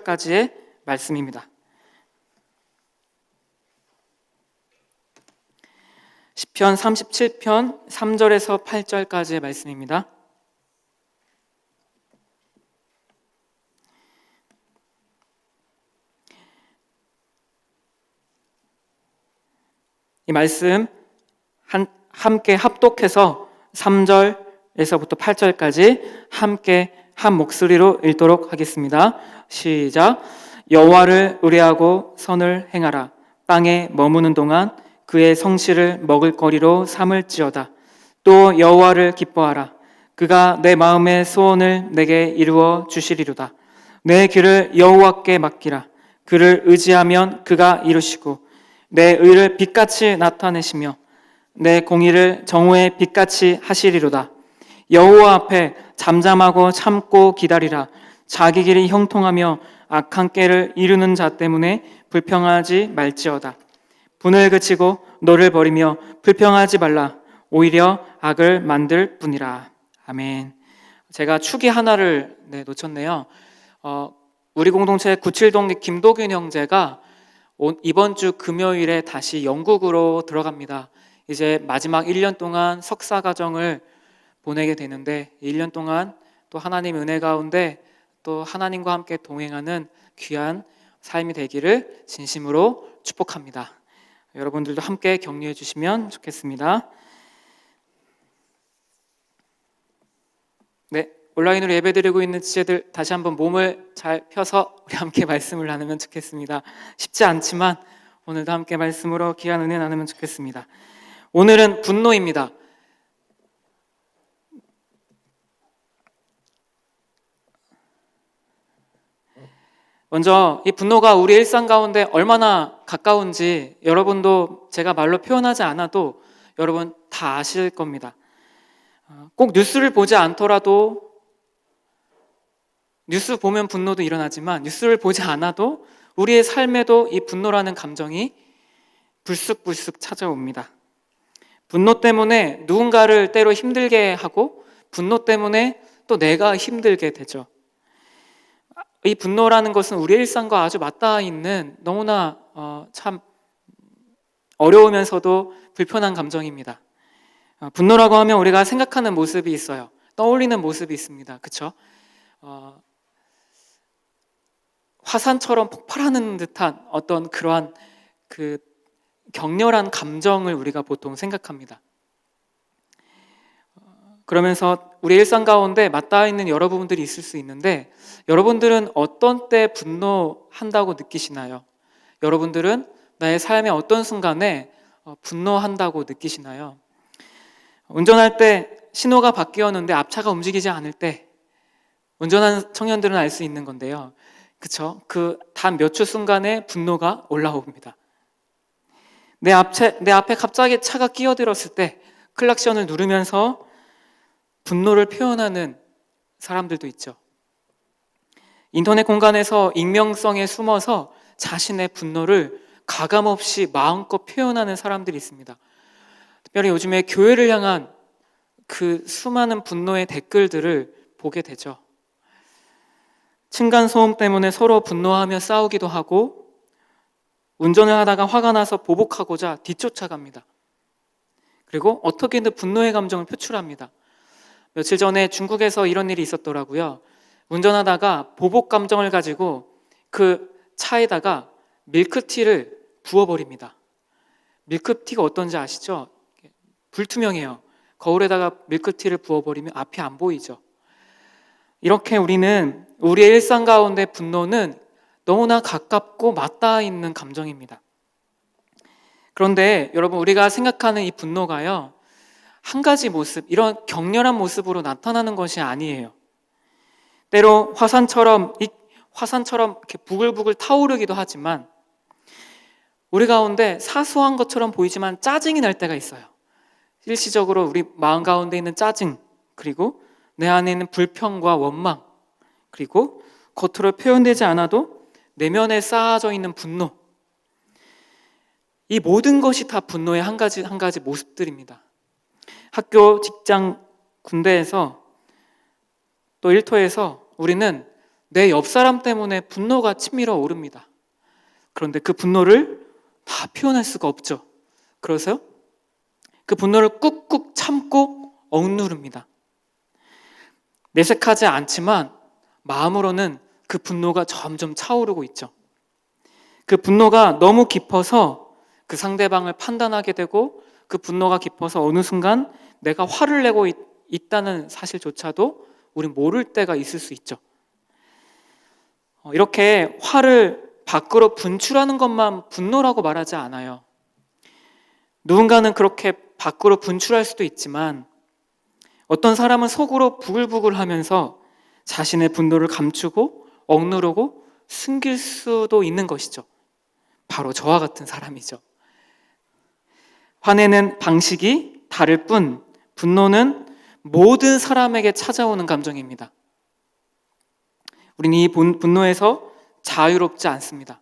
8절까지의 말씀입니다. 시편 37편 3절에서 8절까지의 말씀입니다. 이 말씀 함께 합독해서 3절에서부터 8절까지 함께 한 목소리로 읽도록 하겠습니다. 시작. 여호와를 의뢰하고 선을 행하라. 땅에 머무는 동안 그의 성실을 먹을거리로 삼을지어다. 또 여호와를 기뻐하라. 그가 내 마음의 소원을 내게 이루어 주시리로다. 내 길을 여호와께 맡기라. 그를 의지하면 그가 이루시고 내 의를 빛같이 나타내시며 내 공의를 정오의 빛같이 하시리로다. 여호와 앞에 잠잠하고 참고 기다리라. 자기 길이 형통하며 악한 꾀를 이루는 자 때문에 불평하지 말지어다. 분을 그치고 너를 버리며 불평하지 말라. 오히려 악을 만들 뿐이라. 아멘. 제가 축이 하나를 놓쳤네요. 우리 공동체 97동기 김도균 형제가 이번 주 금요일에 다시 영국으로 들어갑니다. 이제 마지막 1년 동안 석사과정을 보내게 되는데 1년 동안 또 하나님 은혜 가운데 또 하나님과 함께 동행하는 귀한 삶이 되기를 진심으로 축복합니다. 여러분들도 함께 격려해 주시면 좋겠습니다. 네, 온라인으로 예배드리고 있는 지체들 다시 한번 몸을 잘 펴서 우리 함께 말씀을 나누면 좋겠습니다. 쉽지 않지만 오늘도 함께 말씀으로 귀한 은혜 나누면 좋겠습니다. 오늘은 분노입니다. 먼저 이 분노가 우리 일상 가운데 얼마나 가까운지 여러분도 제가 말로 표현하지 않아도 여러분 다 아실 겁니다. 꼭 뉴스를 보지 않더라도 뉴스 보면 분노도 일어나지만 뉴스를 보지 않아도 우리의 삶에도 이 분노라는 감정이 불쑥불쑥 찾아옵니다. 분노 때문에 누군가를 때로 힘들게 하고 분노 때문에 또 내가 힘들게 되죠. 이 분노라는 것은 우리 일상과 아주 맞닿아 있는 너무나 참 어려우면서도 불편한 감정입니다. 분노라고 하면 우리가 생각하는 모습이 있어요. 떠올리는 모습이 있습니다. 그렇죠? 화산처럼 폭발하는 듯한 어떤 그러한 그 격렬한 감정을 우리가 보통 생각합니다. 그러면서 우리 일상 가운데 맞닿아 있는 여러분들이 있을 수 있는데 여러분들은 어떤 때 분노한다고 느끼시나요? 여러분들은 나의 삶의 어떤 순간에 분노한다고 느끼시나요? 운전할 때 신호가 바뀌었는데 앞차가 움직이지 않을 때 운전하는 청년들은 알 수 있는 건데요. 그쵸? 그 단 몇 초 순간에 분노가 올라옵니다. 내 앞에 갑자기 차가 끼어들었을 때 클락션을 누르면서 분노를 표현하는 사람들도 있죠. 인터넷 공간에서 익명성에 숨어서 자신의 분노를 가감없이 마음껏 표현하는 사람들이 있습니다. 특별히 요즘에 교회를 향한 그 수많은 분노의 댓글들을 보게 되죠. 층간소음 때문에 서로 분노하며 싸우기도 하고 운전을 하다가 화가 나서 보복하고자 뒤쫓아갑니다. 그리고 어떻게든 분노의 감정을 표출합니다. 며칠 전에 중국에서 이런 일이 있었더라고요. 운전하다가 보복 감정을 가지고 그 차에다가 밀크티를 부어버립니다. 밀크티가 어떤지 아시죠? 불투명해요. 거울에다가 밀크티를 부어버리면 앞이 안 보이죠. 이렇게 우리는 우리의 일상 가운데 분노는 너무나 가깝고 맞닿아 있는 감정입니다. 그런데 여러분 우리가 생각하는 이 분노가요. 한 가지 모습, 이런 격렬한 모습으로 나타나는 것이 아니에요. 때로 화산처럼 이렇게 부글부글 타오르기도 하지만 우리 가운데 사소한 것처럼 보이지만 짜증이 날 때가 있어요. 일시적으로 우리 마음 가운데 있는 짜증, 그리고 내 안에 있는 불평과 원망, 그리고 겉으로 표현되지 않아도 내면에 쌓아져 있는 분노, 이 모든 것이 다 분노의 한 가지 모습들입니다. 학교, 직장, 군대에서 또 일터에서 우리는 내 옆 사람 때문에 분노가 치밀어 오릅니다. 그런데 그 분노를 다 표현할 수가 없죠. 그래서 그 분노를 꾹꾹 참고 억누릅니다. 내색하지 않지만 마음으로는 그 분노가 점점 차오르고 있죠. 그 분노가 너무 깊어서 그 상대방을 판단하게 되고, 그 분노가 깊어서 어느 순간 내가 화를 내고 있다는 사실조차도 우린 모를 때가 있을 수 있죠. 이렇게 화를 밖으로 분출하는 것만 분노라고 말하지 않아요. 누군가는 그렇게 밖으로 분출할 수도 있지만, 어떤 사람은 속으로 부글부글 하면서 자신의 분노를 감추고 억누르고 숨길 수도 있는 것이죠. 바로 저와 같은 사람이죠. 화내는 방식이 다를 뿐 분노는 모든 사람에게 찾아오는 감정입니다. 우리는 이 분노에서 자유롭지 않습니다.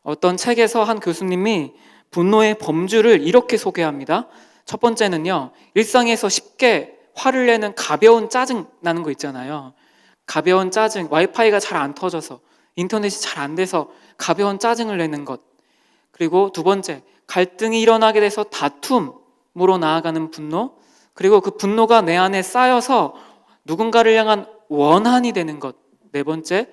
어떤 책에서 한 교수님이 분노의 범주를 이렇게 소개합니다. 첫 번째는요, 일상에서 쉽게 화를 내는 가벼운 짜증 나는 거 있잖아요. 가벼운 짜증, 와이파이가 잘 안 터져서, 인터넷이 잘 안 돼서 가벼운 짜증을 내는 것. 그리고 두 번째, 갈등이 일어나게 돼서 다툼으로 나아가는 분노. 그리고 그 분노가 내 안에 쌓여서 누군가를 향한 원한이 되는 것. 네 번째,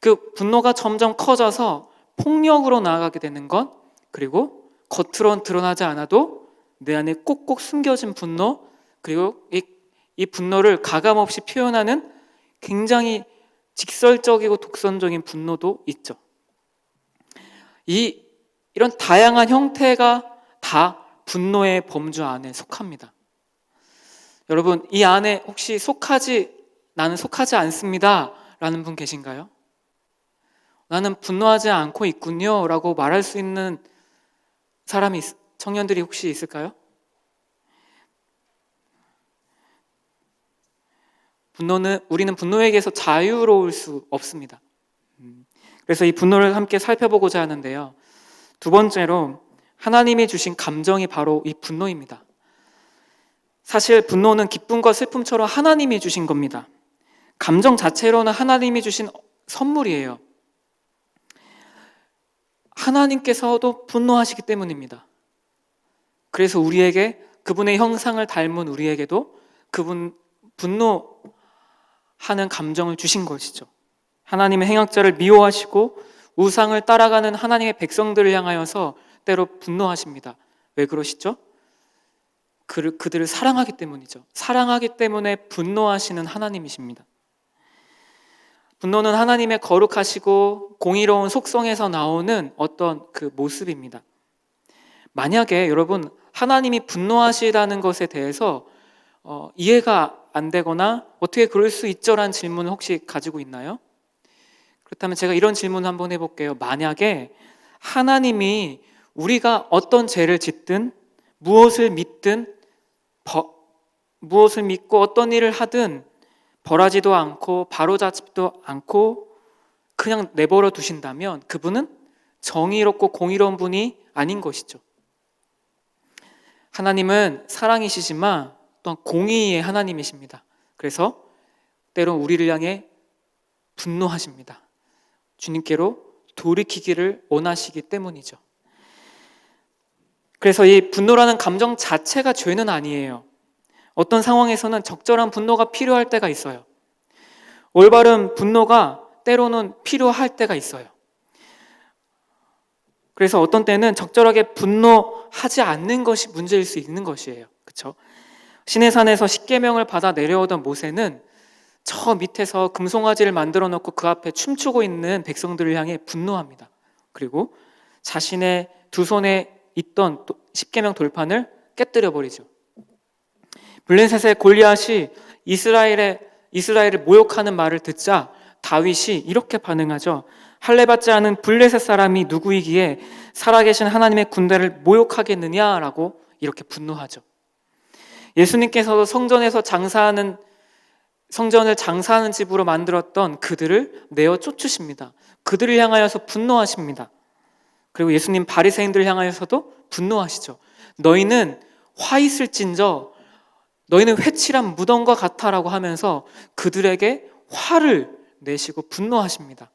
그 분노가 점점 커져서 폭력으로 나아가게 되는 것. 그리고 겉으로는 드러나지 않아도 내 안에 꼭꼭 숨겨진 분노. 그리고 이 분노를 가감없이 표현하는 굉장히 직설적이고 독선적인 분노도 있죠. 이런 다양한 형태가 다 분노의 범주 안에 속합니다. 여러분, 이 안에 혹시 나는 속하지 않습니다 라는 분 계신가요? 나는 분노하지 않고 있군요 라고 말할 수 있는 청년들이 혹시 있을까요? 우리는 분노에게서 자유로울 수 없습니다. 그래서 이 분노를 함께 살펴보고자 하는데요. 두 번째로, 하나님이 주신 감정이 바로 이 분노입니다. 사실 분노는 기쁨과 슬픔처럼 하나님이 주신 겁니다. 감정 자체로는 하나님이 주신 선물이에요. 하나님께서도 분노하시기 때문입니다. 그래서 그분의 형상을 닮은 우리에게도 분노하는 감정을 주신 것이죠. 하나님의 행악자를 미워하시고 우상을 따라가는 하나님의 백성들을 향하여서 때로 분노하십니다. 왜 그러시죠? 그들을 사랑하기 때문이죠. 사랑하기 때문에 분노하시는 하나님이십니다. 분노는 하나님의 거룩하시고 공의로운 속성에서 나오는 어떤 그 모습입니다. 만약에 여러분, 하나님이 분노하시다는 것에 대해서 이해가 안 되거나 어떻게 그럴 수 있죠라는 질문을 혹시 가지고 있나요? 그렇다면 제가 이런 질문을 한번 해볼게요. 만약에 하나님이 우리가 어떤 죄를 짓든 무엇을 믿고 어떤 일을 하든 벌하지도 않고 바로잡지도 않고 그냥 내버려 두신다면 그분은 정의롭고 공의로운 분이 아닌 것이죠. 하나님은 사랑이시지만 또한 공의의 하나님이십니다. 그래서 때론 우리를 향해 분노하십니다. 주님께로 돌이키기를 원하시기 때문이죠. 그래서 이 분노라는 감정 자체가 죄는 아니에요. 어떤 상황에서는 적절한 분노가 필요할 때가 있어요. 올바른 분노가 때로는 필요할 때가 있어요. 그래서 어떤 때는 적절하게 분노하지 않는 것이 문제일 수 있는 것이에요. 그렇죠? 시내산에서 십계명을 받아 내려오던 모세는 저 밑에서 금송아지를 만들어 놓고 그 앞에 춤추고 있는 백성들을 향해 분노합니다. 그리고 자신의 두 손에 있던 십계명 돌판을 깨뜨려 버리죠. 블레셋의 골리앗이 이스라엘을 모욕하는 말을 듣자 다윗이 이렇게 반응하죠. 할례받지 않은 블레셋 사람이 누구이기에 살아계신 하나님의 군대를 모욕하겠느냐라고 이렇게 분노하죠. 예수님께서도 성전을 장사하는 집으로 만들었던 그들을 내어 쫓으십니다. 그들을 향하여서 분노하십니다. 그리고 예수님 바리새인들을 향하여서도 분노하시죠. 너희는 화 있을진저 너희는 회칠한 무덤과 같아라고 하면서 그들에게 화를 내시고 분노하십니다.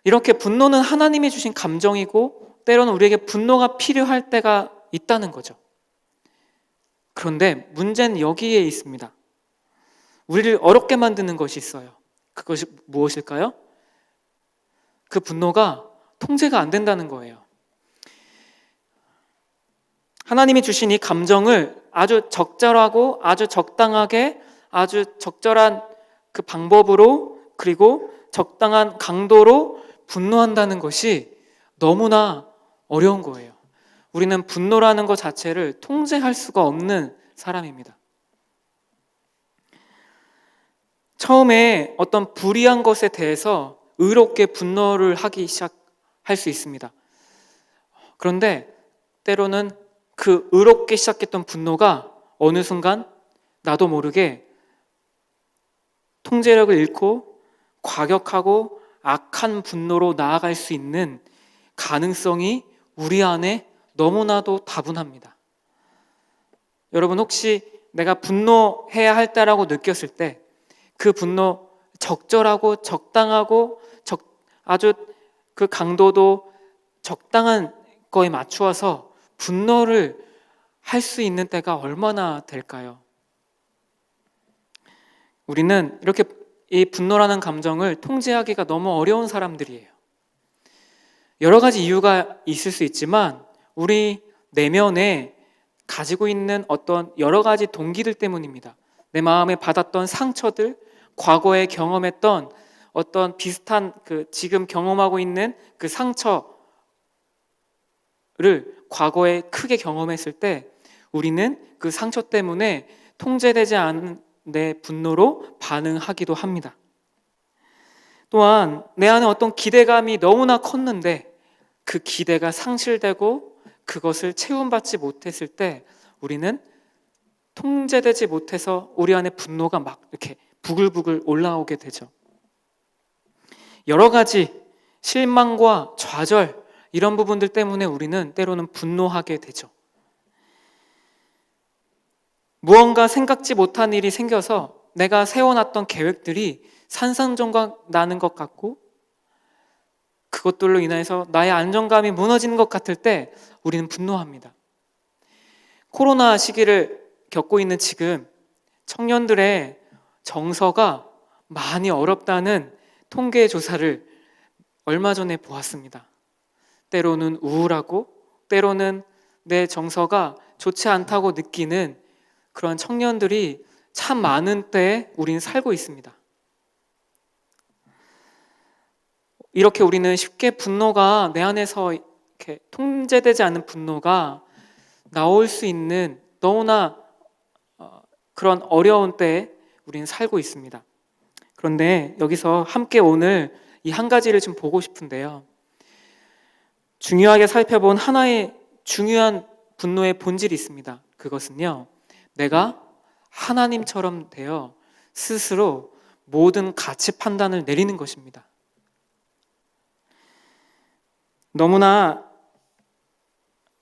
이렇게 분노는 하나님이 주신 감정이고 때로는 우리에게 분노가 필요할 때가 있다는 거죠. 그런데 문제는 여기에 있습니다. 우리를 어렵게 만드는 것이 있어요. 그것이 무엇일까요? 그 분노가 통제가 안 된다는 거예요. 하나님이 주신 이 감정을 아주 적절하고 아주 적당하게 아주 적절한 그 방법으로 그리고 적당한 강도로 분노한다는 것이 너무나 어려운 거예요. 우리는 분노라는 것 자체를 통제할 수가 없는 사람입니다. 처음에 어떤 불이한 것에 대해서 의롭게 분노를 하기 시작할 수 있습니다. 그런데 때로는 그 의롭게 시작했던 분노가 어느 순간 나도 모르게 통제력을 잃고 과격하고 악한 분노로 나아갈 수 있는 가능성이 우리 안에 너무나도 다분합니다. 여러분 혹시 내가 분노해야 할 때라고 느꼈을 때 그 분노 적절하고 적당하고 아주 그 강도도 적당한 거에 맞추어서 분노를 할 수 있는 때가 얼마나 될까요? 우리는 이렇게 이 분노라는 감정을 통제하기가 너무 어려운 사람들이에요. 여러 가지 이유가 있을 수 있지만 우리 내면에 가지고 있는 어떤 여러 가지 동기들 때문입니다. 내 마음에 받았던 상처들, 과거에 경험했던 어떤 비슷한 지금 경험하고 있는 그 상처를 과거에 크게 경험했을 때 우리는 그 상처 때문에 통제되지 않은 내 분노로 반응하기도 합니다. 또한 내 안에 어떤 기대감이 너무나 컸는데 그 기대가 상실되고 그것을 채움받지 못했을 때 우리는 통제되지 못해서 우리 안에 분노가 막 이렇게 부글부글 올라오게 되죠. 여러 가지 실망과 좌절 이런 부분들 때문에 우리는 때로는 분노하게 되죠. 무언가 생각지 못한 일이 생겨서 내가 세워놨던 계획들이 산산조각 나는 것 같고 그것들로 인해서 나의 안정감이 무너지는 것 같을 때 우리는 분노합니다. 코로나 시기를 겪고 있는 지금 청년들의 정서가 많이 어렵다는 통계 조사를 얼마 전에 보았습니다. 때로는 우울하고 때로는 내 정서가 좋지 않다고 느끼는 그런 청년들이 참 많은 때에 우리는 살고 있습니다. 이렇게 우리는 쉽게 분노가 내 안에서 이렇게 통제되지 않는 분노가 나올 수 있는 너무나 그런 어려운 때에 우리는 살고 있습니다. 그런데 여기서 함께 오늘 이 한 가지를 좀 보고 싶은데요. 중요하게 살펴본 하나의 중요한 분노의 본질이 있습니다. 그것은요, 내가 하나님처럼 되어 스스로 모든 가치 판단을 내리는 것입니다. 너무나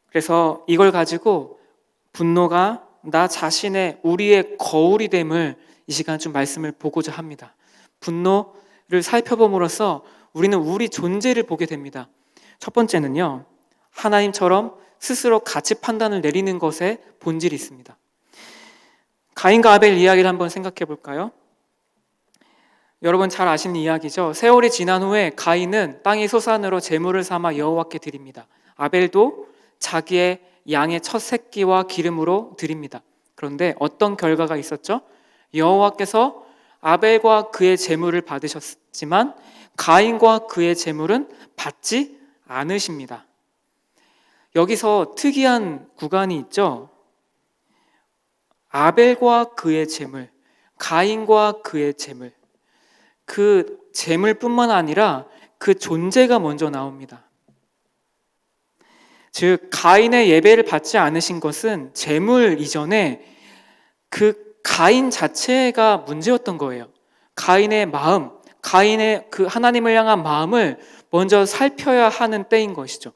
그래서 이걸 가지고 분노가 나 자신의 우리의 거울이 됨을 이 시간 좀 말씀을 보고자 합니다. 분노를 살펴봄으로써 우리는 우리 존재를 보게 됩니다. 첫 번째는요, 하나님처럼 스스로 가치 판단을 내리는 것에 본질이 있습니다. 가인과 아벨 이야기를 한번 생각해 볼까요? 여러분 잘 아시는 이야기죠. 세월이 지난 후에 가인은 땅의 소산으로 제물을 삼아 여호와께 드립니다. 아벨도 자기의 양의 첫 새끼와 기름으로 드립니다. 그런데 어떤 결과가 있었죠? 여호와께서 아벨과 그의 제물을 받으셨지만 가인과 그의 제물은 받지 않으십니다. 여기서 특이한 구간이 있죠. 아벨과 그의 제물, 가인과 그의 제물, 그 제물뿐만 아니라 그 존재가 먼저 나옵니다. 즉 가인의 예배를 받지 않으신 것은 제물 이전에 그 가인 자체가 문제였던 거예요. 가인의 마음, 가인의 그 하나님을 향한 마음을 먼저 살펴야 하는 때인 것이죠.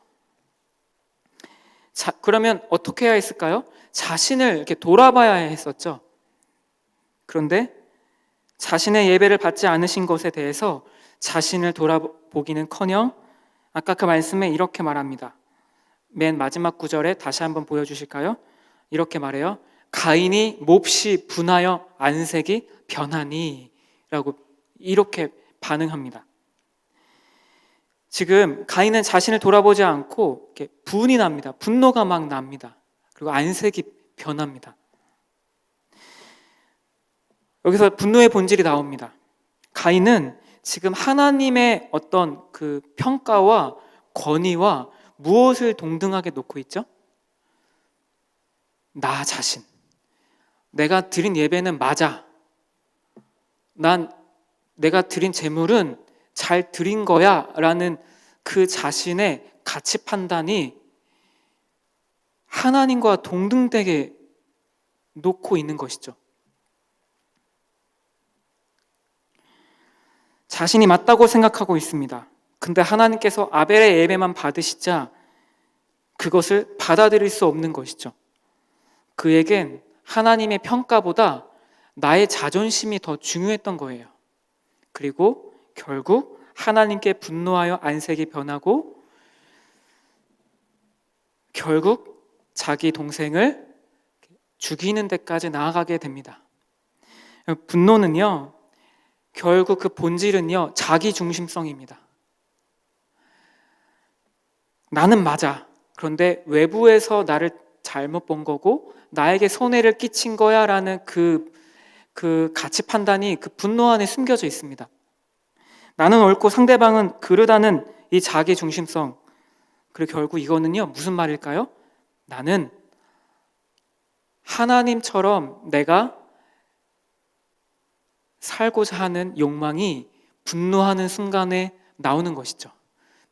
자, 그러면 어떻게 해야 했을까요? 자신을 이렇게 돌아봐야 했었죠. 그런데 자신의 예배를 받지 않으신 것에 대해서 자신을 돌아보기는커녕 아까 그 말씀에 이렇게 말합니다. 맨 마지막 구절에 다시 한번 보여주실까요? 이렇게 말해요. 가인이 몹시 분하여 안색이 변하니 라고 이렇게 반응합니다. 지금 가인은 자신을 돌아보지 않고 이렇게 분이 납니다. 분노가 막 납니다. 그리고 안색이 변합니다. 여기서 분노의 본질이 나옵니다. 가인은 지금 하나님의 어떤 그 평가와 권위와 무엇을 동등하게 놓고 있죠? 나 자신. 내가 드린 예배는 맞아. 내가 드린 제물은 잘 드린 거야 라는 그 자신의 가치 판단이 하나님과 동등되게 놓고 있는 것이죠. 자신이 맞다고 생각하고 있습니다. 근데 하나님께서 아벨의 예배만 받으시자 그것을 받아들일 수 없는 것이죠. 그에겐 하나님의 평가보다 나의 자존심이 더 중요했던 거예요. 그리고 결국 하나님께 분노하여 안색이 변하고 결국 자기 동생을 죽이는 데까지 나아가게 됩니다. 분노는요, 결국 그 본질은요, 자기 중심성입니다. 나는 맞아. 그런데 외부에서 나를 잘못 본 거고 나에게 손해를 끼친 거야 라는 그 가치 판단이 그 분노 안에 숨겨져 있습니다. 나는 옳고 상대방은 그르다는 이 자기 중심성. 그리고 결국 이거는요, 무슨 말일까요? 나는 하나님처럼 내가 살고자 하는 욕망이 분노하는 순간에 나오는 것이죠.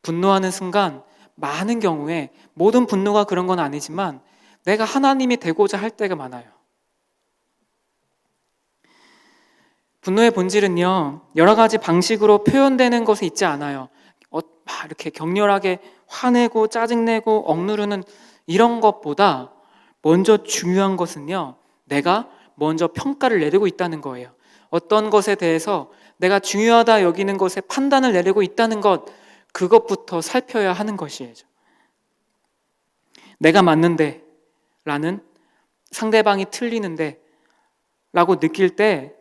분노하는 순간 많은 경우에 모든 분노가 그런 건 아니지만 내가 하나님이 되고자 할 때가 많아요. 분노의 본질은요, 여러 가지 방식으로 표현되는 것이 있지 않아요. 막 이렇게 격렬하게 화내고 짜증내고 억누르는 이런 것보다 먼저 중요한 것은요, 내가 먼저 평가를 내리고 있다는 거예요. 어떤 것에 대해서 내가 중요하다 여기는 것에 판단을 내리고 있다는 것, 그것부터 살펴야 하는 것이에요. 내가 맞는데 라는, 상대방이 틀리는데 라고 느낄 때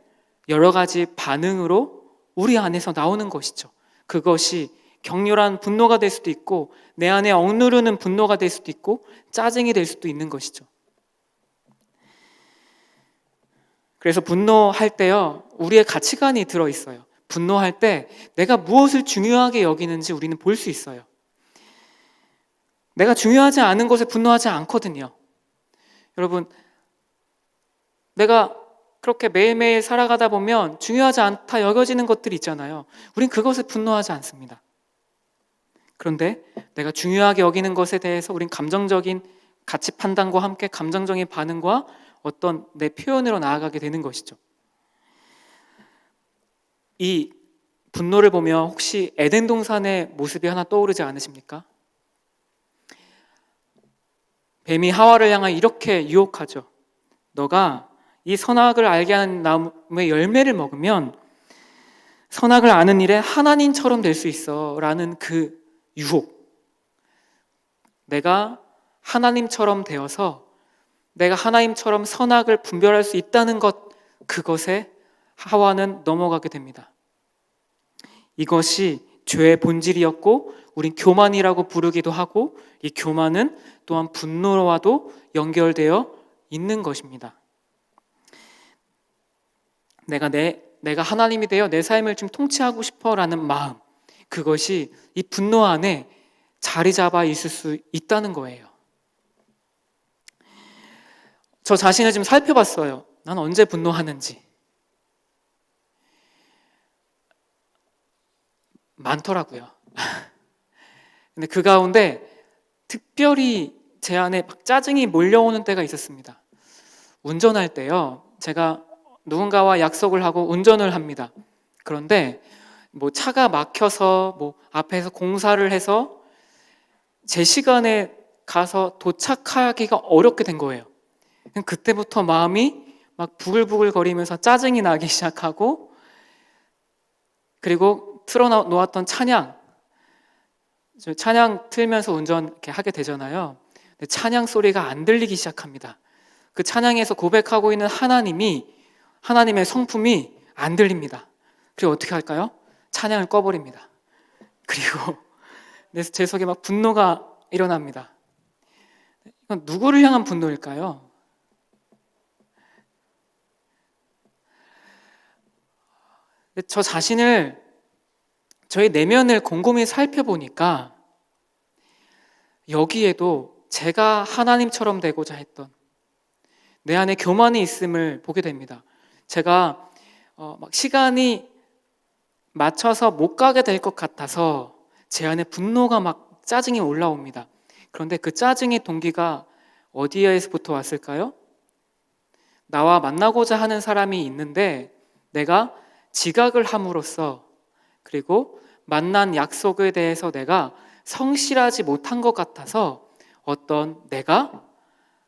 여러 가지 반응으로 우리 안에서 나오는 것이죠. 그것이 격렬한 분노가 될 수도 있고 내 안에 억누르는 분노가 될 수도 있고 짜증이 될 수도 있는 것이죠. 그래서 분노할 때요, 우리의 가치관이 들어있어요. 분노할 때 내가 무엇을 중요하게 여기는지 우리는 볼 수 있어요. 내가 중요하지 않은 것에 분노하지 않거든요. 여러분, 내가 그렇게 매일매일 살아가다 보면 중요하지 않다 여겨지는 것들이 있잖아요. 우린 그것에 분노하지 않습니다. 그런데 내가 중요하게 여기는 것에 대해서 우린 감정적인 가치 판단과 함께 감정적인 반응과 어떤 내 표현으로 나아가게 되는 것이죠. 이 분노를 보면 혹시 에덴 동산의 모습이 하나 떠오르지 않으십니까? 뱀이 하와를 향해 이렇게 유혹하죠. 너가 이 선악을 알게 하는 나무의 열매를 먹으면 선악을 아는 일에 하나님처럼 될 수 있어 라는 그 유혹. 내가 하나님처럼 되어서 내가 하나님처럼 선악을 분별할 수 있다는 것, 그것에 하와는 넘어가게 됩니다. 이것이 죄의 본질이었고 우린 교만이라고 부르기도 하고 이 교만은 또한 분노와도 연결되어 있는 것입니다. 내가 하나님이 되어 내 삶을 좀 통치하고 싶어라는 마음, 그것이 이 분노 안에 자리 잡아 있을 수 있다는 거예요. 저 자신을 좀 살펴봤어요. 난 언제 분노하는지. 많더라고요. 근데 그 가운데 특별히 제 안에 막 짜증이 몰려오는 때가 있었습니다. 운전할 때요, 제가 누군가와 약속을 하고 운전을 합니다. 그런데 뭐 차가 막혀서 뭐 앞에서 공사를 해서 제 시간에 가서 도착하기가 어렵게 된 거예요. 그때부터 마음이 막 부글부글 거리면서 짜증이 나기 시작하고 그리고 틀어놓았던 찬양 틀면서 운전 이렇게 하게 되잖아요. 근데 찬양 소리가 안 들리기 시작합니다. 그 찬양에서 고백하고 있는 하나님의 성품이 안 들립니다. 그리고 어떻게 할까요? 찬양을 꺼버립니다. 그리고 제 속에 막 분노가 일어납니다. 이건 누구를 향한 분노일까요? 저 자신을, 저의 내면을 곰곰이 살펴보니까 여기에도 제가 하나님처럼 되고자 했던 내 안에 교만이 있음을 보게 됩니다. 제가 막 시간이 맞춰서 못 가게 될 것 같아서 제 안에 분노가 막 짜증이 올라옵니다. 그런데 그 짜증의 동기가 어디에서부터 왔을까요? 나와 만나고자 하는 사람이 있는데 내가 지각을 함으로써, 그리고 만난 약속에 대해서 내가 성실하지 못한 것 같아서 어떤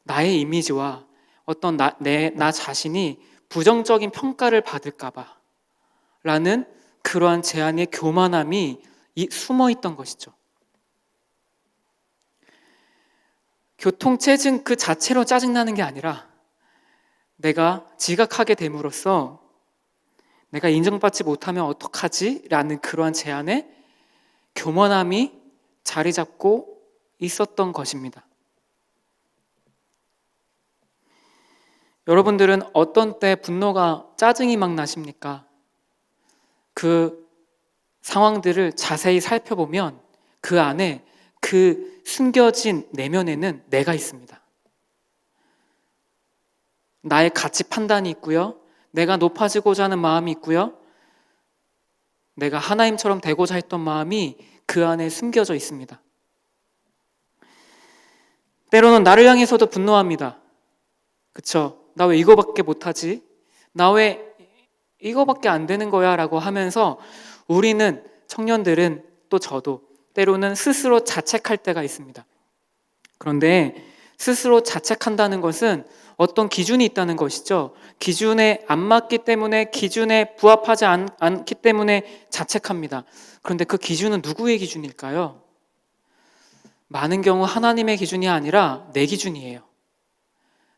나의 이미지와 어떤 나 자신이 부정적인 평가를 받을까봐 라는 그러한 제 안의 교만함이 숨어 있던 것이죠. 교통체증 그 자체로 짜증나는 게 아니라 내가 지각하게 됨으로써 내가 인정받지 못하면 어떡하지? 라는 그러한 제 안에 교만함이 자리 잡고 있었던 것입니다. 여러분들은 어떤 때 분노가, 짜증이 막 나십니까? 그 상황들을 자세히 살펴보면 그 안에 그 숨겨진 내면에는 내가 있습니다. 나의 가치 판단이 있고요. 내가 높아지고자 하는 마음이 있고요. 내가 하나님처럼 되고자 했던 마음이 그 안에 숨겨져 있습니다. 때로는 나를 향해서도 분노합니다. 그쵸? 나 왜 이거밖에 못하지? 나 왜 이거밖에 안 되는 거야? 라고 하면서 우리는, 청년들은, 또 저도 때로는 스스로 자책할 때가 있습니다. 그런데 스스로 자책한다는 것은 어떤 기준이 있다는 것이죠. 기준에 안 맞기 때문에, 기준에 부합하지 않기 때문에 자책합니다. 그런데 그 기준은 누구의 기준일까요? 많은 경우 하나님의 기준이 아니라 내 기준이에요.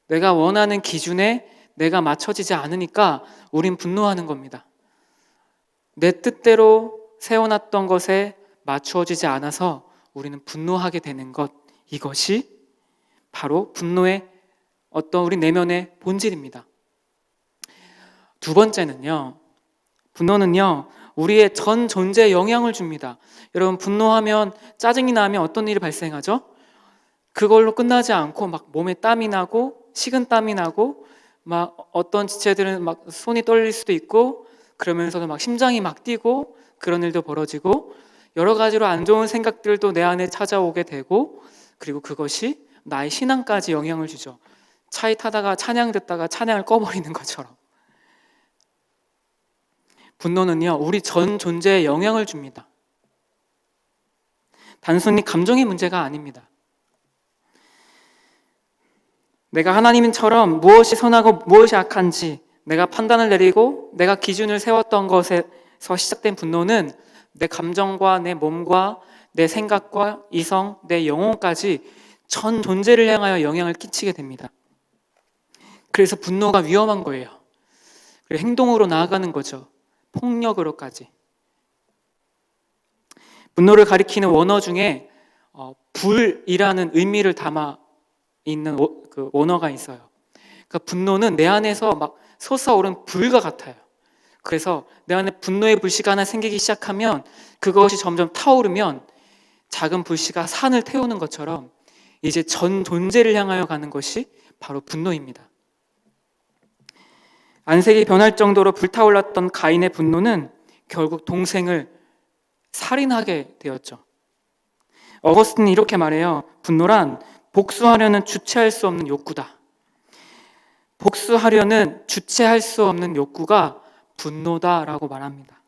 내가 원하는 기준에 내가 맞춰지지 않으니까 우린 분노하는 겁니다. 내 뜻대로 세워놨던 것에 맞추어지지 않아서 우리는 분노하게 되는 것, 이것이 바로 분노의 어떤 우리 내면의 본질입니다. 두 번째는요, 분노는요, 우리의 전 존재에 영향을 줍니다. 여러분, 분노하면, 짜증이 나면 어떤 일이 발생하죠? 그걸로 끝나지 않고 막 몸에 땀이 나고 식은땀이 나고 막 어떤 지체들은 막 손이 떨릴 수도 있고, 그러면서도 막 심장이 막 뛰고 그런 일도 벌어지고 여러 가지로 안 좋은 생각들도 내 안에 찾아오게 되고, 그리고 그것이 나의 신앙까지 영향을 주죠. 차에 타다가 찬양 듣다가 찬양을 꺼버리는 것처럼. 분노는요, 우리 전 존재에 영향을 줍니다. 단순히 감정의 문제가 아닙니다. 내가 하나님처럼 무엇이 선하고 무엇이 악한지 내가 판단을 내리고 내가 기준을 세웠던 것에서 시작된 분노는 내 감정과 내 몸과 내 생각과 이성, 내 영혼까지 전 존재를 향하여 영향을 끼치게 됩니다. 그래서 분노가 위험한 거예요. 그리고 행동으로 나아가는 거죠. 폭력으로까지. 분노를 가리키는 원어 중에 불이라는 의미를 담아 있는 그 원어가 있어요. 그러니까 분노는 내 안에서 막 솟아오른 불과 같아요. 그래서 내 안에 분노의 불씨가 하나 생기기 시작하면 그것이 점점 타오르면 작은 불씨가 산을 태우는 것처럼 이제 전 존재를 향하여 가는 것이 바로 분노입니다. 안색이 변할 정도로 불타올랐던 가인의 분노는 결국 동생을 살인하게 되었죠. 어거스틴은 이렇게 말해요. 분노란 복수하려는 주체할 수 없는 욕구다. 복수하려는 주체할 수 없는 욕구가 분노다라고 말합니다.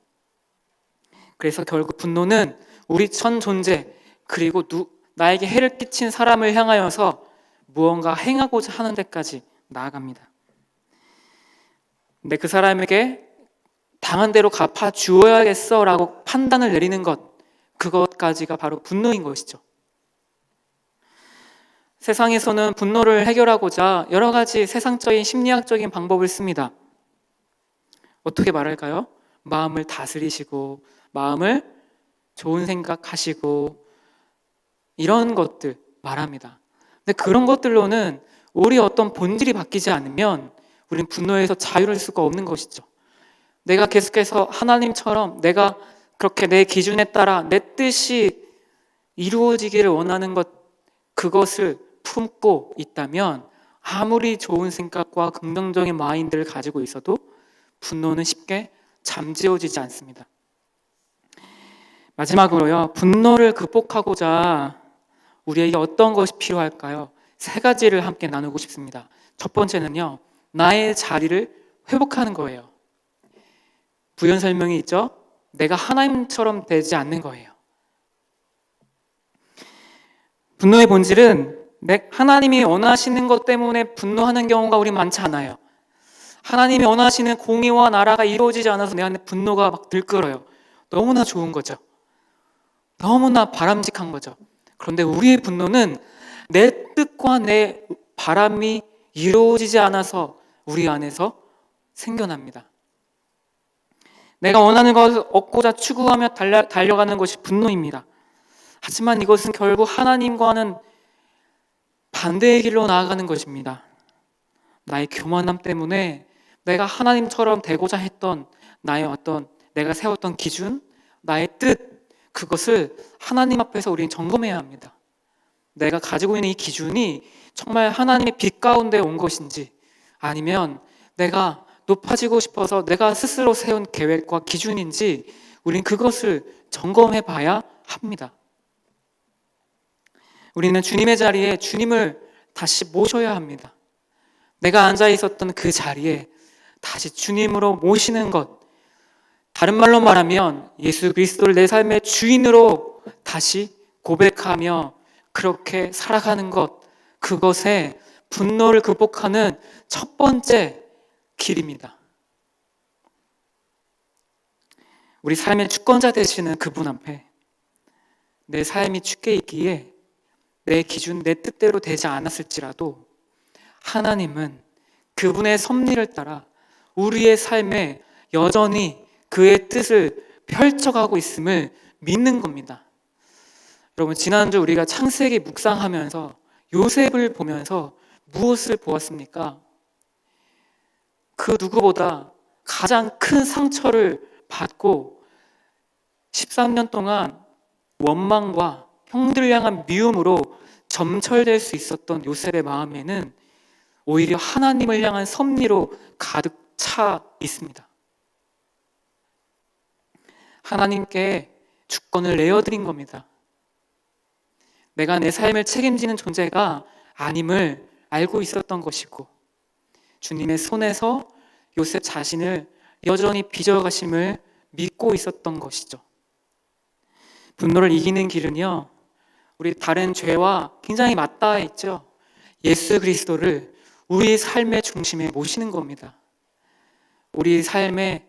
그래서 결국 분노는 우리 전 존재, 그리고 나에게 해를 끼친 사람을 향하여서 무언가 행하고자 하는 데까지 나아갑니다. 근데 그 사람에게 당한 대로 갚아 주어야겠어라고 판단을 내리는 것, 그것까지가 바로 분노인 것이죠. 세상에서는 분노를 해결하고자 여러 가지 세상적인 심리학적인 방법을 씁니다. 어떻게 말할까요? 마음을 다스리시고, 마음을 좋은 생각하시고, 이런 것들 말합니다. 근데 그런 것들로는 우리 어떤 본질이 바뀌지 않으면 우리는 분노에서 자유로울 수가 없는 것이죠. 내가 계속해서 하나님처럼 내가 그렇게 내 기준에 따라 내 뜻이 이루어지기를 원하는 것, 그것을 품고 있다면 아무리 좋은 생각과 긍정적인 마인드를 가지고 있어도 분노는 쉽게 잠재워지지 않습니다. 마지막으로요, 분노를 극복하고자 우리에게 어떤 것이 필요할까요? 세 가지를 함께 나누고 싶습니다. 첫 번째는요, 나의 자리를 회복하는 거예요. 부연 설명이 있죠? 내가 하나님처럼 되지 않는 거예요. 분노의 본질은 하나님이 원하시는 것 때문에 분노하는 경우가 우리 많지 않아요. 하나님이 원하시는 공의와 나라가 이루어지지 않아서 내 안에 분노가 막 들끓어요. 너무나 좋은 거죠. 너무나 바람직한 거죠. 그런데 우리의 분노는 내 뜻과 내 바람이 이루어지지 않아서 우리 안에서 생겨납니다. 내가 원하는 것을 얻고자 추구하며 달려가는 것이 분노입니다. 하지만 이것은 결국 하나님과는 반대의 길로 나아가는 것입니다. 나의 교만함 때문에 내가 하나님처럼 되고자 했던 나의 어떤 내가 세웠던 기준, 나의 뜻, 그것을 하나님 앞에서 우리는 점검해야 합니다. 내가 가지고 있는 이 기준이 정말 하나님의 빛 가운데 온 것인지, 아니면 내가 높아지고 싶어서 내가 스스로 세운 계획과 기준인지 우리는 그것을 점검해 봐야 합니다. 우리는 주님의 자리에 주님을 다시 모셔야 합니다. 내가 앉아 있었던 그 자리에 다시 주님으로 모시는 것, 다른 말로 말하면 예수 그리스도를 내 삶의 주인으로 다시 고백하며 그렇게 살아가는 것, 그것에 분노를 극복하는 첫 번째 길입니다. 우리 삶의 주권자 되시는 그분 앞에 내 삶이 주께 있기에 내 기준, 내 뜻대로 되지 않았을지라도 하나님은 그분의 섭리를 따라 우리의 삶에 여전히 그의 뜻을 펼쳐가고 있음을 믿는 겁니다. 여러분, 지난주 우리가 창세기 묵상하면서 요셉을 보면서 무엇을 보았습니까? 그 누구보다 가장 큰 상처를 받고 13년 동안 원망과 형들을 향한 미움으로 점철될 수 있었던 요셉의 마음에는 오히려 하나님을 향한 섭리로 가득 차 있습니다. 하나님께 주권을 내어드린 겁니다. 내가 내 삶을 책임지는 존재가 아님을 알고 있었던 것이고, 주님의 손에서 요셉 자신을 여전히 빚어가심을 믿고 있었던 것이죠. 분노를 이기는 길은요, 우리 다른 죄와 굉장히 맞닿아 있죠. 예수 그리스도를 우리 삶의 중심에 모시는 겁니다. 우리 삶의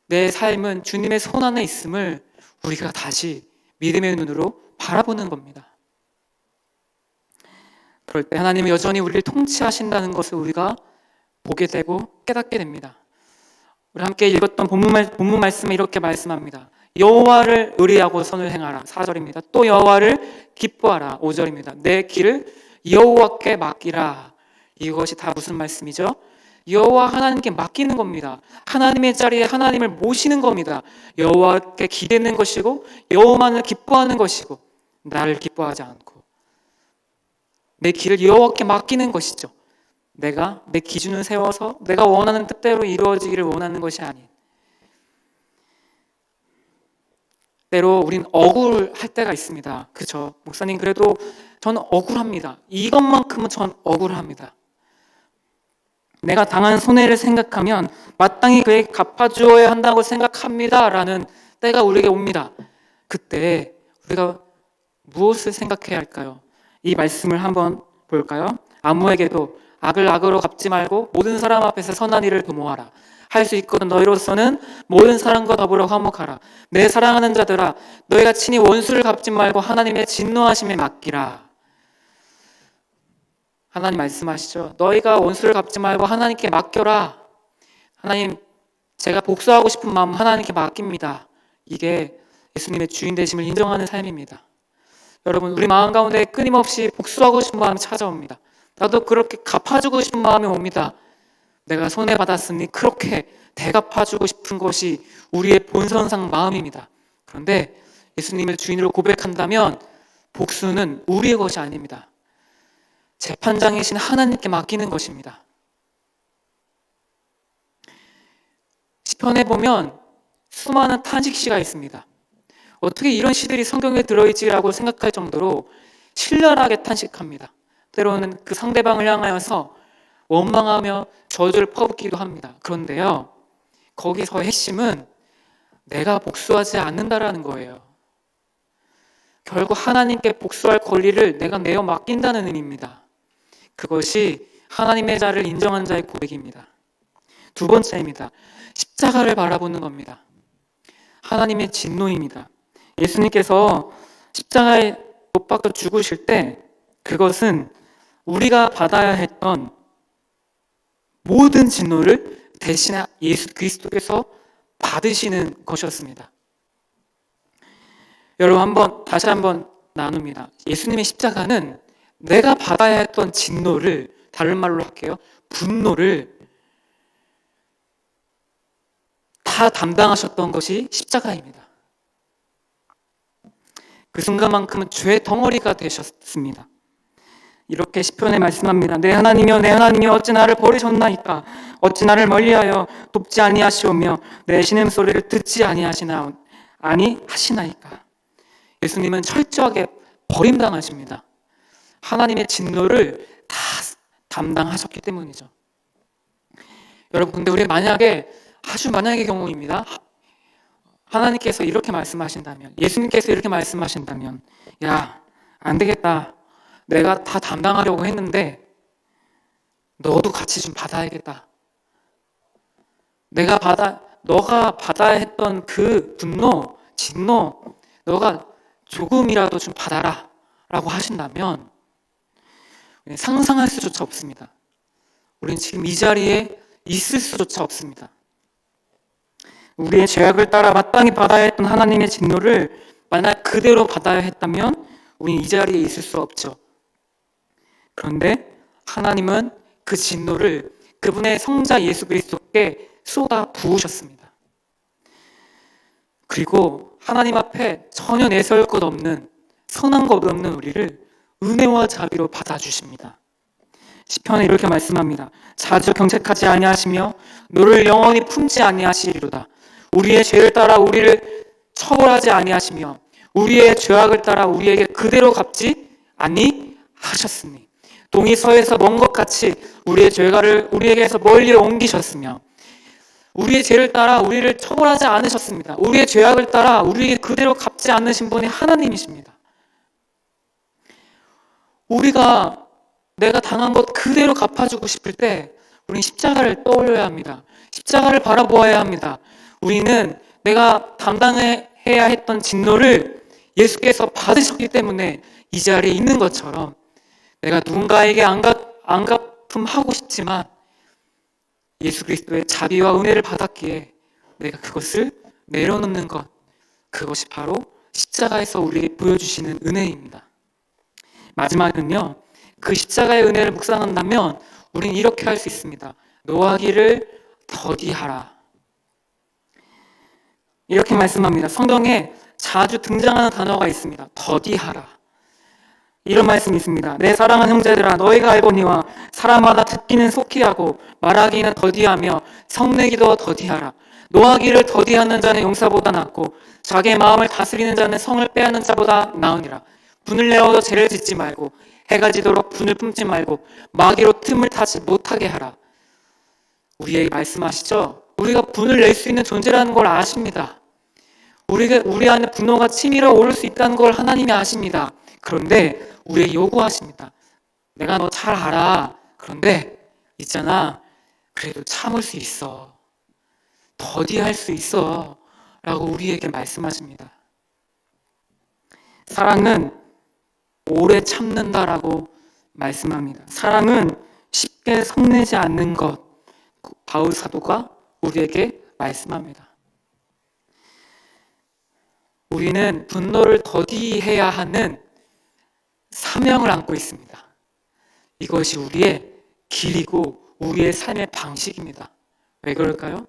내 삶은 주님의 손 안에 있음을 우리가 다시 믿음의 눈으로 바라보는 겁니다. 그럴 때 하나님은 여전히 우리를 통치하신다는 것을 우리가 보게 되고 깨닫게 됩니다. 우리 함께 읽었던 본문 말씀에 이렇게 말씀합니다. 여호와를 의뢰하고 선을 행하라. 4절입니다. 또 여호와를 기뻐하라. 5절입니다. 내 길을 여호와께 맡기라. 이것이 다 무슨 말씀이죠? 여호와 하나님께 맡기는 겁니다. 하나님의 자리에 하나님을 모시는 겁니다. 여호와께 기대는 것이고 여호와만을 기뻐하는 것이고 나를 기뻐하지 않고 내 길을 여호와께 맡기는 것이죠. 내가 내 기준을 세워서 내가 원하는 뜻대로 이루어지기를 원하는 것이 아닌, 때로 우린 억울할 때가 있습니다. 그렇죠? 목사님, 그래도 저는 억울합니다. 이것만큼은 전 억울합니다. 내가 당한 손해를 생각하면 마땅히 그에게 갚아주어야 한다고 생각합니다 라는 때가 우리에게 옵니다. 그때 우리가 무엇을 생각해야 할까요? 이 말씀을 한번 볼까요? 아무에게도 악을 악으로 갚지 말고 모든 사람 앞에서 선한 일을 도모하라. 할 수 있거든. 너희로서는 모든 사람과 더불어 화목하라. 내 사랑하는 자들아, 너희가 친히 원수를 갚지 말고 하나님의 진노하심에 맡기라. 하나님 말씀하시죠. 너희가 원수를 갚지 말고 하나님께 맡겨라. 하나님, 제가 복수하고 싶은 마음 하나님께 맡깁니다. 이게 예수님의 주인 되심을 인정하는 삶입니다. 여러분, 우리 마음 가운데 끊임없이 복수하고 싶은 마음이 찾아옵니다. 나도 그렇게 갚아주고 싶은 마음이 옵니다. 내가 손해받았으니 그렇게 대갚아주고 싶은 것이 우리의 본성상 마음입니다. 그런데 예수님을 주인으로 고백한다면 복수는 우리의 것이 아닙니다. 재판장이신 하나님께 맡기는 것입니다. 시편에 보면 수많은 탄식시가 있습니다. 어떻게 이런 시들이 성경에 들어있지라고 생각할 정도로 신랄하게 탄식합니다. 때로는 그 상대방을 향하여서 원망하며 저주를 퍼붓기도 합니다. 그런데요, 거기서 핵심은 내가 복수하지 않는다라는 거예요. 결국 하나님께 복수할 권리를 내가 내어 맡긴다는 의미입니다. 그것이 하나님의 자를 인정한 자의 고백입니다. 두 번째입니다. 십자가를 바라보는 겁니다. 하나님의 진노입니다. 예수님께서 십자가에 못 박혀 죽으실 때 그것은 우리가 받아야 했던 모든 진노를 대신에 예수 그리스도께서 받으시는 것이었습니다. 여러분, 다시 한번 나눕니다. 예수님의 십자가는 내가 받아야 했던 진노를, 다른 말로 할게요, 분노를 다 담당하셨던 것이 십자가입니다. 그 순간만큼은 죄의 덩어리가 되셨습니다. 이렇게 시편에 말씀합니다. 내 하나님이여, 내 하나님이여, 어찌 나를 버리셨나이까? 어찌 나를 멀리하여 돕지 아니하시오며 내 신음소리를 듣지 아니하시나이까? 예수님은 철저하게 버림당하십니다. 하나님의 진노를 다 담당하셨기 때문이죠. 여러분, 근데 우리 아주 만약의 경우입니다. 하나님께서 이렇게 말씀하신다면, 예수님께서 이렇게 말씀하신다면, 야, 안 되겠다. 내가 다 담당하려고 했는데 너도 같이 좀 받아야겠다. 너가 받아야 했던 그 분노, 진노, 너가 조금이라도 좀 받아라 라고 하신다면 상상할 수조차 없습니다. 우리는 지금 이 자리에 있을 수조차 없습니다. 우리의 죄악을 따라 마땅히 받아야 했던 하나님의 진노를 만약 그대로 받아야 했다면 우리는 이 자리에 있을 수 없죠. 그런데 하나님은 그 진노를 그분의 성자 예수 그리스도께 쏟아 부으셨습니다. 그리고 하나님 앞에 전혀 내세울 것 없는, 선한 것 없는 우리를 은혜와 자비로 받아주십니다. 시편에 이렇게 말씀합니다. 자주 경책하지 아니하시며 너를 영원히 품지 아니하시리로다. 우리의 죄를 따라 우리를 처벌하지 아니하시며 우리의 죄악을 따라 우리에게 그대로 갚지 아니하셨으니 동이 서에서 먼 것 같이 우리의 죄가를 우리에게서 멀리 옮기셨으며 우리의 죄를 따라 우리를 처벌하지 않으셨습니다. 우리의 죄악을 따라 우리에게 그대로 갚지 않으신 분이 하나님이십니다. 내가 당한 것 그대로 갚아주고 싶을 때 우리는 십자가를 떠올려야 합니다. 십자가를 바라보아야 합니다. 우리는 내가 담당해야 했던 진노를 예수께서 받으셨기 때문에 이 자리에 있는 것처럼 내가 누군가에게 안갚음하고 싶지만 예수 그리스도의 자비와 은혜를 받았기에 내가 그것을 내려놓는 것, 그것이 바로 십자가에서 우리에게 보여주시는 은혜입니다. 마지막은요, 그 십자가의 은혜를 묵상한다면 우리는 이렇게 할 수 있습니다. 노하기를 더디하라. 이렇게 말씀합니다. 성경에 자주 등장하는 단어가 있습니다. 더디하라. 이런 말씀이 있습니다. 내 사랑하는 형제들아, 너희가 알거니와 사람마다 듣기는 속히 하고 말하기는 더디하며 성내기도 더디하라. 노하기를 더디하는 자는 용사보다 낫고 자기의 마음을 다스리는 자는 성을 빼앗는 자보다 나으니라. 분을 내어도 죄를 짓지 말고 해가 지도록 분을 품지 말고 마귀로 틈을 타지 못하게 하라. 우리에게 말씀하시죠. 우리가 분을 낼 수 있는 존재라는 걸 아십니다. 우리 안에 분노가 치밀어 오를 수 있다는 걸 하나님이 아십니다. 그런데 우리에게 요구하십니다. 내가 너 잘 알아. 그런데 있잖아, 그래도 참을 수 있어. 더디할 수 있어 라고 우리에게 말씀하십니다. 사랑은 오래 참는다라고 말씀합니다. 사랑은 쉽게 성내지 않는 것, 바울 사도가 우리에게 말씀합니다. 우리는 분노를 더디해야 하는 사명을 안고 있습니다. 이것이 우리의 길이고 우리의 삶의 방식입니다. 왜 그럴까요?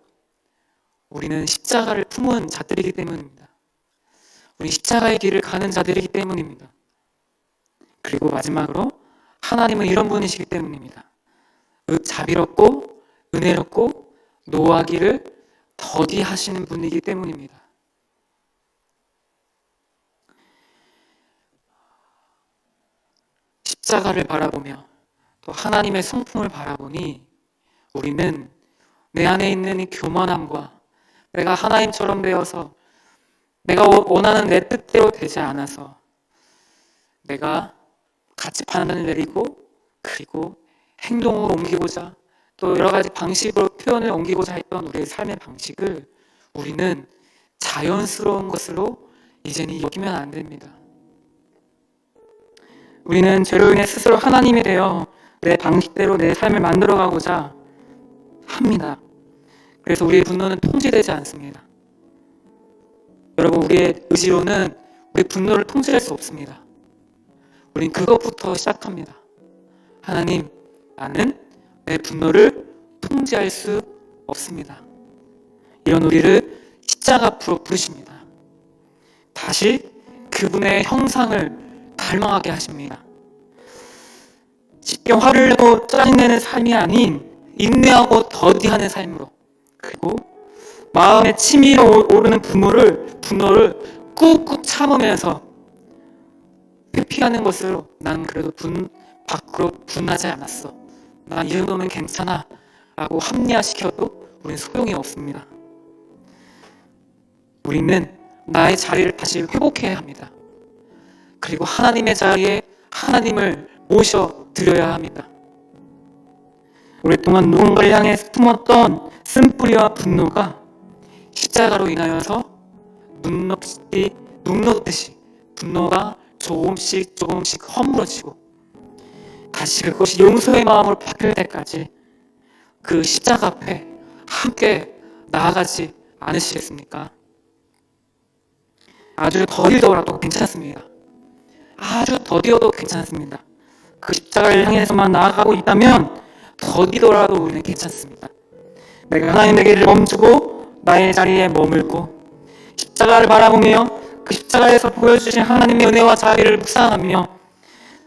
우리는 십자가를 품은 자들이기 때문입니다. 우리 십자가의 길을 가는 자들이기 때문입니다. 그리고 마지막으로 하나님은 이런 분이시기 때문입니다. 자비롭고 은혜롭고 노하기를 더디하시는 분이기 때문입니다. 십자가를 바라보며 또 하나님의 성품을 바라보니 우리는 내 안에 있는 이 교만함과 내가 하나님처럼 되어서 내가 원하는 내 뜻대로 되지 않아서 내가 가치 판단을 내리고 그리고 행동으로 옮기고자 또 여러 가지 방식으로 표현을 옮기고자 했던 우리의 삶의 방식을 우리는 자연스러운 것으로 이제는 여기면 안 됩니다. 우리는 죄로 인해 스스로 하나님이 되어 내 방식대로 내 삶을 만들어가고자 합니다. 그래서 우리의 분노는 통제되지 않습니다. 여러분, 우리의 의지로는 우리 분노를 통제할 수 없습니다. 우린 그것부터 시작합니다. 하나님, 나는 내 분노를 통제할 수 없습니다. 이런 우리를 십자가 앞으로 부르십니다. 다시 그분의 형상을 닮아가게 하십니다. 쉽게 화를 내고 짜증내는 삶이 아닌 인내하고 더디하는 삶으로, 그리고 마음에 치밀어 오르는 분노를 꾹꾹 참으면서 회피하는 것으로 난 그래도 밖으로 분하지 않았어. 난 이 정도면 괜찮아 라고 합리화시켜도 우리는 소용이 없습니다. 우리는 나의 자리를 다시 회복해야 합니다. 그리고 하나님의 자리에 하나님을 모셔드려야 합니다. 오랫동안 누군가를 향해 품었던 쓴뿌리와 분노가 십자가로 인하여서 눅눅듯이 분노가 조금씩 허물어지고 다시 그것이 용서의 마음으로 바뀔 때까지 그 십자가 앞에 함께 나아가지 않으시겠습니까? 아주 더디더라도 괜찮습니다. 아주 더디어도 괜찮습니다. 그 십자가를 향해서만 나아가고 있다면 더디더라도 우리는 괜찮습니다. 내가 하나님의 길을 멈추고 나의 자리에 머물고 십자가를 바라보며 그 십자가에서 보여주신 하나님의 은혜와 자비를 묵상하며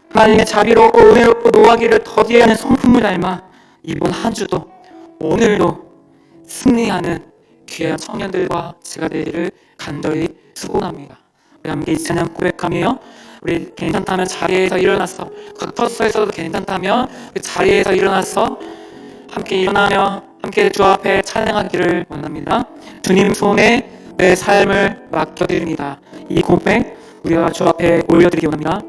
하나님의 자비롭고 은혜롭고 노하기를 더디하는 성품을 닮아 이번 한 주도 오늘도 승리하는 귀한 청년들과 제가 되기를 간절히 축원합니다. 우리 함께 이 찬양 고백하며 우리 괜찮다면 자리에서 일어나서 겉터서에서도 괜찮다면 그 자리에서 일어나서 함께 일어나며 함께 주 앞에 찬양하기를 원합니다. 주님 손에 내 삶을 맡겨드립니다. 이 고백 우리가 주 앞에 올려드리기 원합니다.